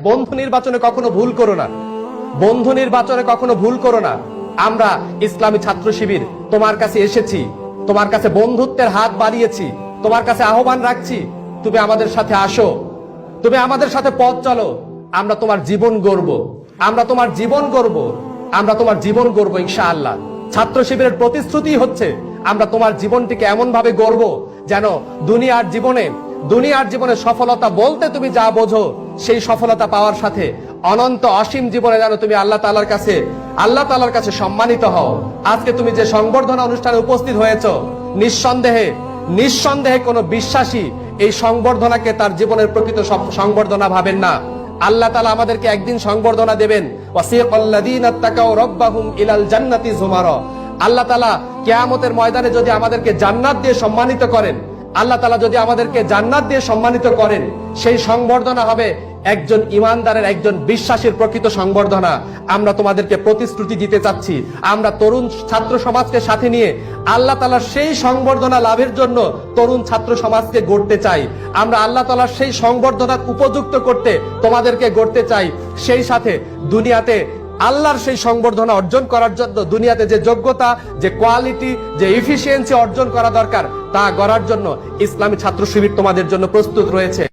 বন্ধু নির্বাচনে কখনো ভুল করো না, বন্ধু নির্বাচনে কখনো ভুল করো না। আমরা ইসলামী ছাত্র শিবির তোমার কাছে এসেছি, তোমার কাছে বন্ধুত্বের হাত বাড়িয়েছি, তোমার কাছে আহ্বান রাখছি, তুমি আমাদের সাথে আসো, তুমি আমাদের সাথে পথ চলো। আমরা তোমার জীবন গড়ব, আমরা তোমার জীবন গড়ব, আমরা তোমার জীবন গড়ব ইনশাআল্লাহ। ছাত্র শিবিরের প্রতিশ্রুতি হচ্ছে আমরা তোমার জীবনটিকে এমন ভাবে গড়ব যেন দুনিয়ার জীবনে সফলতা বলতে তুমি যা বোঝো সেই সফলতা পাওয়ার সাথে অনন্ত অসীম জীবনে যেন তুমি আল্লাহ তাআলার কাছে সম্মানিত হও। আজকে তুমি যে সংবর্ধনা অনুষ্ঠানে উপস্থিত হয়েছো, নিঃসন্দেহে কোনো বিশ্বাসী এই সংবর্ধনাকে তার জীবনের প্রকৃত সংবর্ধনা ভাবেন না। আল্লাহ তাআলা আমাদেরকে একদিন সংবর্ধনা দেবেন, ওয়াসিকাল্লাযীনা তাকাউ রাব্বাহুম ইলাল জান্নাতি যুমারা। আল্লাহ তাআলা কিয়ামতের ময়দানে যদি আমাদেরকে জান্নাত দিয়ে সম্মানিত করেন, আল্লাহ তাআলা যদি আমাদেরকে জান্নাত দিয়ে সম্মানিত করেন, সেই সংবর্ধনা হবে একজন ইমানদারের, একজন বিশ্বাসীর প্রকৃত সংবর্ধনা। আমরা তোমাদেরকে প্রতিশ্রুতি দিতে চাচ্ছি, আমরা তরুণ ছাত্র সমাজকে সাথে নিয়ে আল্লাহ তাআলার সেই সংবর্ধনা লাভের জন্য তরুণ ছাত্র সমাজকে গড়তে চাই। আমরা আল্লাহ তাআলার সেই সংবর্ধনার উপযুক্ত করতে তোমাদেরকে গড়তে চাই। সেই সাথে দুনিয়াতে আল্লাহর সেই সংবর্ধনা অর্জন করার জন্য দুনিয়াতে যে যোগ্যতা, যে কোয়ালিটি, যে এফিসিয়েন্সি অর্জন করা দরকার তা গড়ার জন্য ইসলামী ছাত্র শিবির তোমাদের জন্য প্রস্তুত রয়েছে।